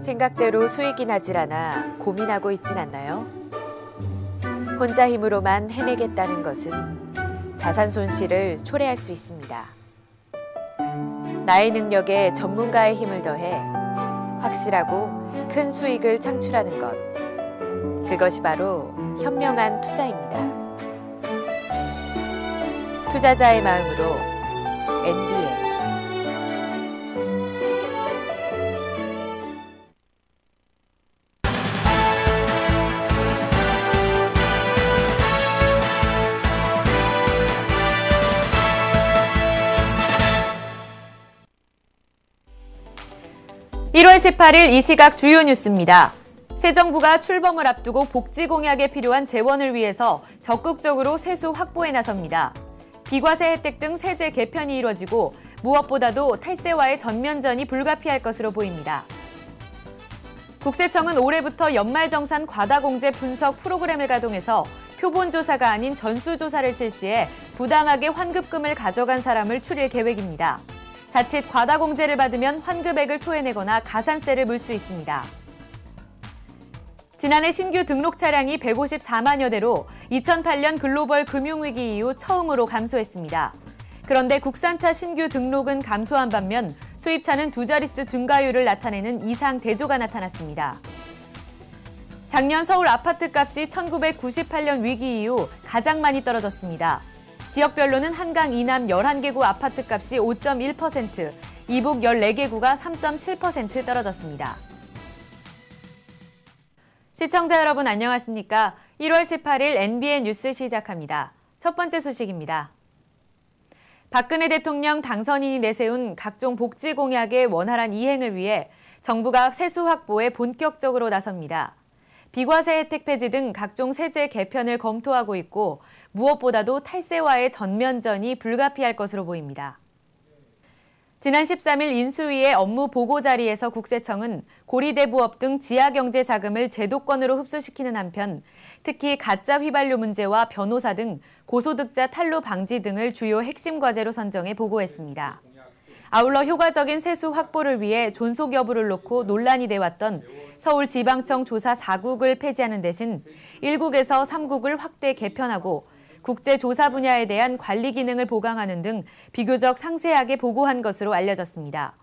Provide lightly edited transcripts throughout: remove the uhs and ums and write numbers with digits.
생각대로 수익이 나질 않아 고민하고 있진 않나요? 혼자 힘으로만 해내겠다는 것은 자산 손실을 초래할 수 있습니다. 나의 능력에 전문가의 힘을 더해 확실하고 큰 수익을 창출하는 것. 그것이 바로 현명한 투자입니다. 투자자의 마음으로 NBN. (1월 18일) 이 시각 주요 뉴스입니다. 새 정부가 출범을 앞두고 복지 공약에 필요한 재원을 위해서 적극적으로 세수 확보에 나섭니다. 비과세 혜택 등 세제 개편이 이뤄지고 무엇보다도 탈세와의 전면전이 불가피할 것으로 보입니다. 국세청은 올해부터 연말정산 과다공제 분석 프로그램을 가동해서 표본조사가 아닌 전수조사를 실시해 부당하게 환급금을 가져간 사람을 추릴 계획입니다. 자칫 과다공제를 받으면 환급액을 토해내거나 가산세를 물 수 있습니다. 지난해 신규 등록 차량이 154만여 대로 2008년 글로벌 금융위기 이후 처음으로 감소했습니다. 그런데 국산차 신규 등록은 감소한 반면 수입차는 두 자릿수 증가율을 나타내는 이상 대조가 나타났습니다. 작년 서울 아파트값이 1998년 위기 이후 가장 많이 떨어졌습니다. 지역별로는 한강 이남 11개구 아파트값이 5.1%, 이북 14개구가 3.7% 떨어졌습니다. 시청자 여러분 안녕하십니까? 1월 18일 NBN 뉴스 시작합니다. 첫 번째 소식입니다. 박근혜 대통령 당선인이 내세운 각종 복지 공약의 원활한 이행을 위해 정부가 세수 확보에 본격적으로 나섭니다. 비과세 혜택 폐지 등 각종 세제 개편을 검토하고 있고 무엇보다도 탈세와의 전면전이 불가피할 것으로 보입니다. 지난 13일 인수위의 업무 보고 자리에서 국세청은 고리대부업 등 지하경제 자금을 제도권으로 흡수시키는 한편 특히 가짜 휘발유 문제와 변호사 등 고소득자 탈루 방지 등을 주요 핵심 과제로 선정해 보고했습니다. 아울러 효과적인 세수 확보를 위해 존속 여부를 놓고 논란이 돼왔던 서울지방청 조사 4국을 폐지하는 대신 1국에서 3국을 확대 개편하고 국제조사 분야에 대한 관리 기능을 보강하는 등 비교적 상세하게 보고한 것으로 알려졌습니다.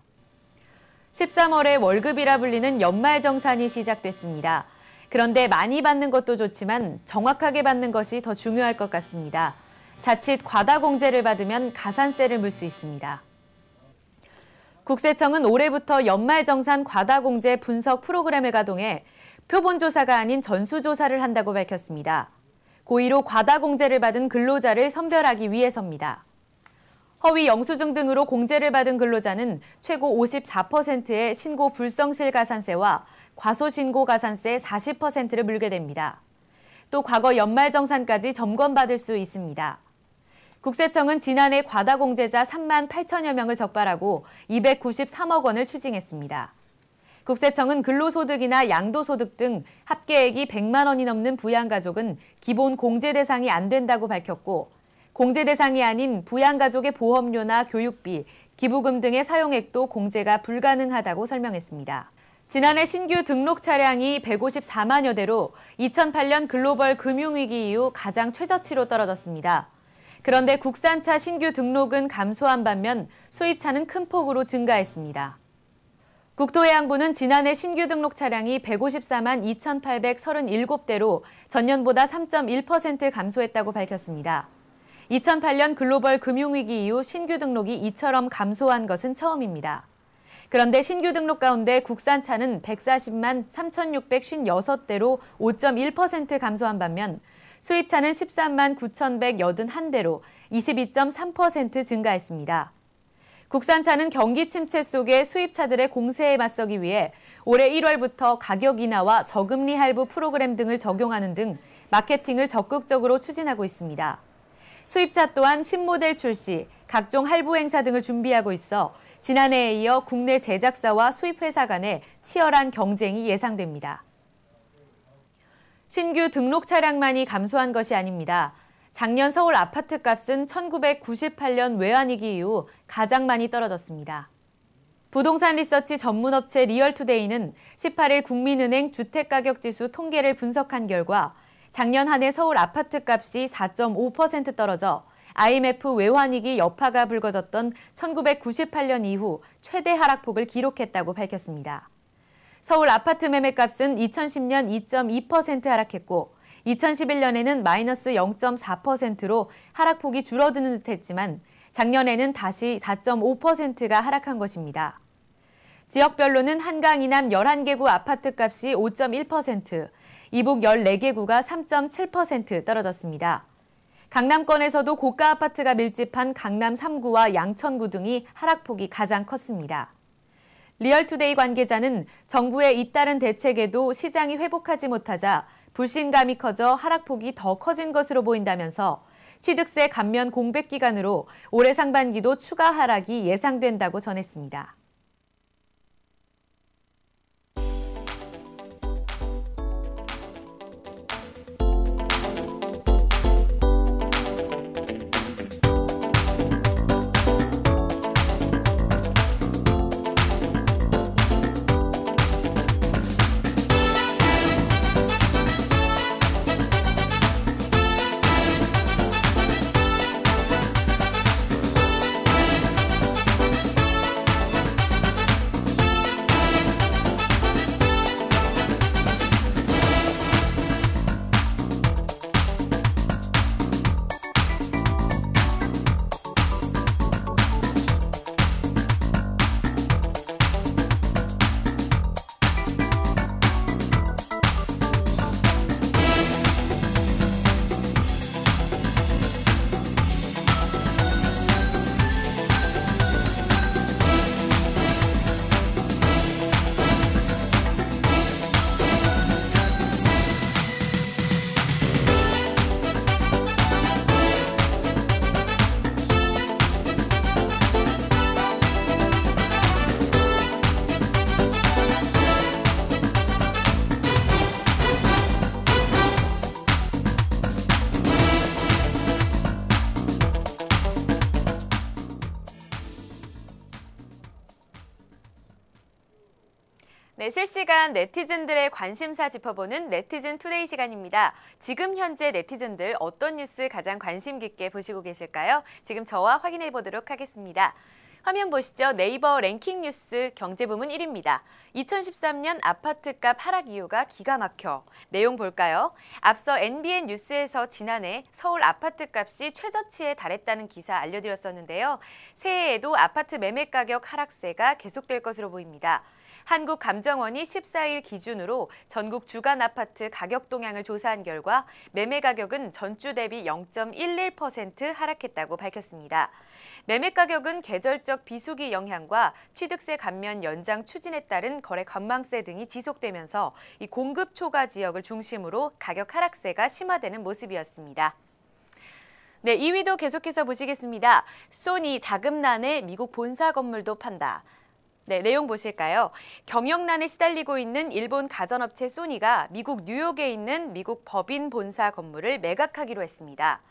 13월에 월급이라 불리는 연말정산이 시작됐습니다. 그런데 많이 받는 것도 좋지만 정확하게 받는 것이 더 중요할 것 같습니다. 자칫 과다공제를 받으면 가산세를 물 수 있습니다. 국세청은 올해부터 연말정산 과다공제 분석 프로그램을 가동해 표본조사가 아닌 전수조사를 한다고 밝혔습니다. 고의로 과다공제를 받은 근로자를 선별하기 위해서입니다. 허위 영수증 등으로 공제를 받은 근로자는 최고 54%의 신고 불성실 가산세와 과소신고 가산세 40%를 물게 됩니다. 또 과거 연말정산까지 점검받을 수 있습니다. 국세청은 지난해 과다공제자 3만 8천여 명을 적발하고 293억 원을 추징했습니다. 국세청은 근로소득이나 양도소득 등 합계액이 100만 원이 넘는 부양가족은 기본 공제 대상이 안 된다고 밝혔고 공제 대상이 아닌 부양가족의 보험료나 교육비, 기부금 등의 사용액도 공제가 불가능하다고 설명했습니다. 지난해 신규 등록 차량이 154만여 대로 2008년 글로벌 금융위기 이후 가장 최저치로 떨어졌습니다. 그런데 국산차 신규 등록은 감소한 반면 수입차는 큰 폭으로 증가했습니다. 국토해양부는 지난해 신규 등록 차량이 154만 2,837대로 전년보다 3.1% 감소했다고 밝혔습니다. 2008년 글로벌 금융위기 이후 신규 등록이 이처럼 감소한 것은 처음입니다. 그런데 신규 등록 가운데 국산차는 140만 3,656대로 5.1% 감소한 반면 수입차는 13만 9,181대로 22.3% 증가했습니다. 국산차는 경기 침체 속에 수입차들의 공세에 맞서기 위해 올해 1월부터 가격 인하와 저금리 할부 프로그램 등을 적용하는 등 마케팅을 적극적으로 추진하고 있습니다. 수입차 또한 신모델 출시, 각종 할부 행사 등을 준비하고 있어 지난해에 이어 국내 제작사와 수입회사 간의 치열한 경쟁이 예상됩니다. 신규 등록 차량만이 감소한 것이 아닙니다. 작년 서울 아파트값은 1998년 외환위기 이후 가장 많이 떨어졌습니다. 부동산 리서치 전문업체 리얼투데이는 18일 국민은행 주택가격지수 통계를 분석한 결과 작년 한 해 서울 아파트값이 4.5% 떨어져 IMF 외환위기 여파가 불거졌던 1998년 이후 최대 하락폭을 기록했다고 밝혔습니다. 서울 아파트 매매값은 2010년 2.2% 하락했고 2011년에는 마이너스 0.4%로 하락폭이 줄어드는 듯했지만 작년에는 다시 4.5%가 하락한 것입니다. 지역별로는 한강 이남 11개구 아파트값이 5.1%, 이북 14개구가 3.7% 떨어졌습니다. 강남권에서도 고가 아파트가 밀집한 강남 3구와 양천구 등이 하락폭이 가장 컸습니다. 리얼투데이 관계자는 정부의 잇따른 대책에도 시장이 회복하지 못하자 불신감이 커져 하락폭이 더 커진 것으로 보인다면서 취득세 감면 공백 기간으로 올해 상반기도 추가 하락이 예상된다고 전했습니다. 네, 실시간 네티즌들의 관심사 짚어보는 네티즌 투데이 시간입니다. 지금 현재 네티즌들 어떤 뉴스 가장 관심 깊게 보시고 계실까요? 지금 저와 확인해 보도록 하겠습니다. 화면 보시죠. 네이버 랭킹 뉴스 경제부문 1위입니다. 2013년 아파트값 하락 이유가 기가 막혀. 내용 볼까요? 앞서 NBN 뉴스에서 지난해 서울 아파트값이 최저치에 달했다는 기사 알려드렸었는데요. 새해에도 아파트 매매가격 하락세가 계속될 것으로 보입니다. 한국감정원이 14일 기준으로 전국 주간 아파트 가격 동향을 조사한 결과 매매 가격은 전주 대비 0.11% 하락했다고 밝혔습니다. 매매 가격은 계절적 비수기 영향과 취득세 감면 연장 추진에 따른 거래 관망세 등이 지속되면서 이 공급 초과 지역을 중심으로 가격 하락세가 심화되는 모습이었습니다. 네, 2위도 계속해서 보시겠습니다. 소니 자금난에 미국 본사 건물도 판다. 네, 내용 보실까요? 경영난에 시달리고 있는 일본 가전업체 소니가 미국 뉴욕에 있는 미국 법인 본사 건물을 매각하기로 했습니다.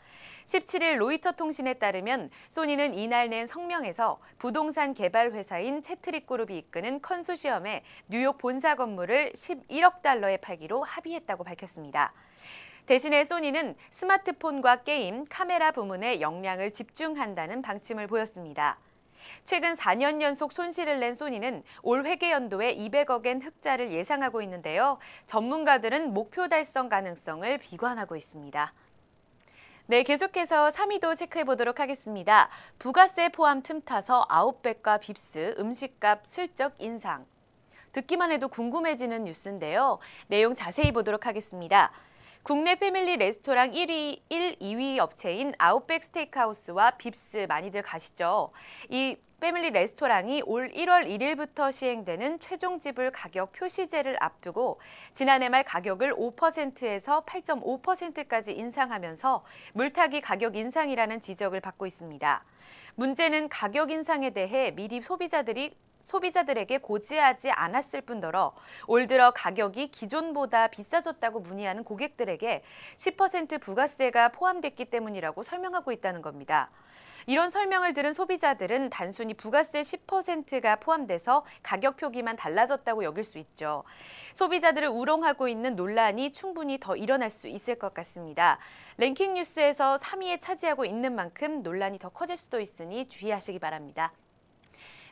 17일 로이터 통신에 따르면 소니는 이날 낸 성명에서 부동산 개발 회사인 채트릭 그룹이 이끄는 컨소시엄에 뉴욕 본사 건물을 11억 달러에 팔기로 합의했다고 밝혔습니다. 대신에 소니는 스마트폰과 게임, 카메라 부문에 역량을 집중한다는 방침을 보였습니다. 최근 4년 연속 손실을 낸 소니는 올 회계 연도에 200억엔 흑자를 예상하고 있는데요. 전문가들은 목표 달성 가능성을 비관하고 있습니다. 네, 계속해서 3위도 체크해 보도록 하겠습니다. 부가세 포함 틈타서 아웃백과 빕스 음식값 슬쩍 인상. 듣기만 해도 궁금해지는 뉴스인데요. 내용 자세히 보도록 하겠습니다. 국내 패밀리 레스토랑 2위 업체인 아웃백 스테이크하우스와 빕스 많이들 가시죠. 이 패밀리 레스토랑이 올 1월 1일부터 시행되는 최종 지불 가격 표시제를 앞두고 지난해 말 가격을 5%에서 8.5%까지 인상하면서 물타기 가격 인상이라는 지적을 받고 있습니다. 문제는 가격 인상에 대해 미리 소비자들이 소비자들에게 고지하지 않았을 뿐더러 올 들어 가격이 기존보다 비싸졌다고 문의하는 고객들에게 10% 부가세가 포함됐기 때문이라고 설명하고 있다는 겁니다. 이런 설명을 들은 소비자들은 단순히 부가세 10%가 포함돼서 가격 표기만 달라졌다고 여길 수 있죠. 소비자들을 우롱하고 있는 논란이 충분히 더 일어날 수 있을 것 같습니다. 랭킹 뉴스에서 3위에 차지하고 있는 만큼 논란이 더 커질 수도 있으니 주의하시기 바랍니다.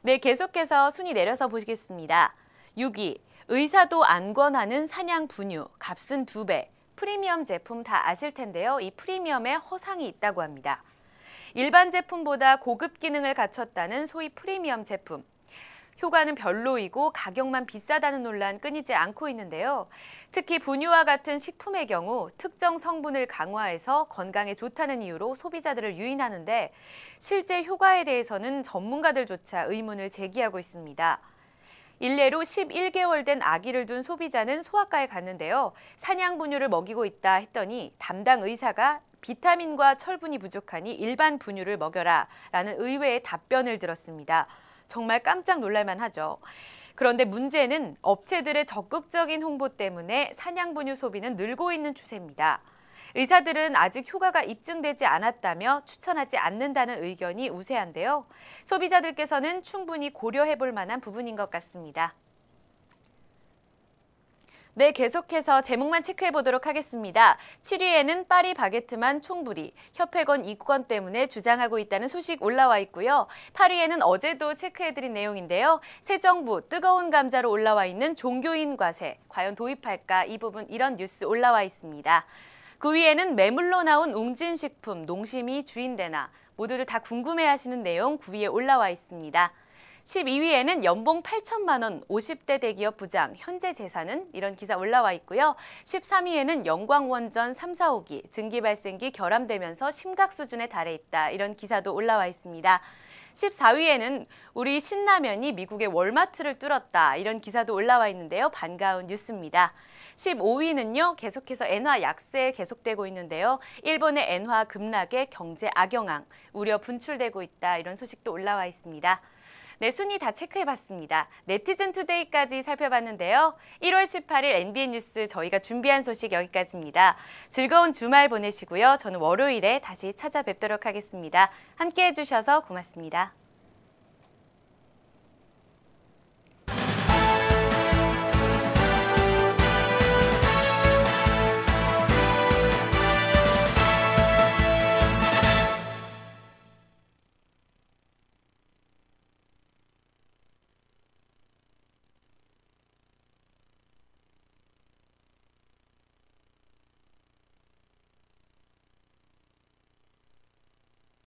네, 계속해서 순위 내려서 보시겠습니다. 6위, 의사도 안 권하는 사냥 분유, 값은 2배. 프리미엄 제품 다 아실 텐데요. 이 프리미엄에 허상이 있다고 합니다. 일반 제품보다 고급 기능을 갖췄다는 소위 프리미엄 제품. 효과는 별로이고 가격만 비싸다는 논란 끊이지 않고 있는데요. 특히 분유와 같은 식품의 경우 특정 성분을 강화해서 건강에 좋다는 이유로 소비자들을 유인하는데 실제 효과에 대해서는 전문가들조차 의문을 제기하고 있습니다. 일례로 11개월 된 아기를 둔 소비자는 소아과에 갔는데요. 사냥 분유를 먹이고 있다 했더니 담당 의사가 비타민과 철분이 부족하니 일반 분유를 먹여라 라는 의외의 답변을 들었습니다. 정말 깜짝 놀랄만 하죠. 그런데 문제는 업체들의 적극적인 홍보 때문에 사냥 분유 소비는 늘고 있는 추세입니다. 의사들은 아직 효과가 입증되지 않았다며 추천하지 않는다는 의견이 우세한데요. 소비자들께서는 충분히 고려해 볼 만한 부분인 것 같습니다. 네, 계속해서 제목만 체크해 보도록 하겠습니다. 7위에는 파리 바게트만 총부리, 협회권 이권 때문에 주장하고 있다는 소식 올라와 있고요. 8위에는 어제도 체크해드린 내용인데요. 새 정부 뜨거운 감자로 올라와 있는 종교인 과세, 과연 도입할까? 이 부분 이런 뉴스 올라와 있습니다. 9위에는 매물로 나온 웅진식품, 농심이 주인되나? 모두들 다 궁금해하시는 내용 9위에 올라와 있습니다. 12위에는 연봉 8천만 원, 50대 대기업 부장, 현재 재산은? 이런 기사 올라와 있고요. 13위에는 영광원전 3, 4호기, 증기발생기 결함되면서 심각 수준에 달해 있다. 이런 기사도 올라와 있습니다. 14위에는 우리 신라면이 미국의 월마트를 뚫었다. 이런 기사도 올라와 있는데요. 반가운 뉴스입니다. 15위는요. 계속해서 엔화 약세 계속되고 있는데요. 일본의 엔화 급락에 경제 악영향, 우려 분출되고 있다. 이런 소식도 올라와 있습니다. 네, 순위 다 체크해봤습니다. 네티즌 투데이까지 살펴봤는데요. 1월 18일 NBN 뉴스 저희가 준비한 소식 여기까지입니다. 즐거운 주말 보내시고요. 저는 월요일에 다시 찾아뵙도록 하겠습니다. 함께해 주셔서 고맙습니다.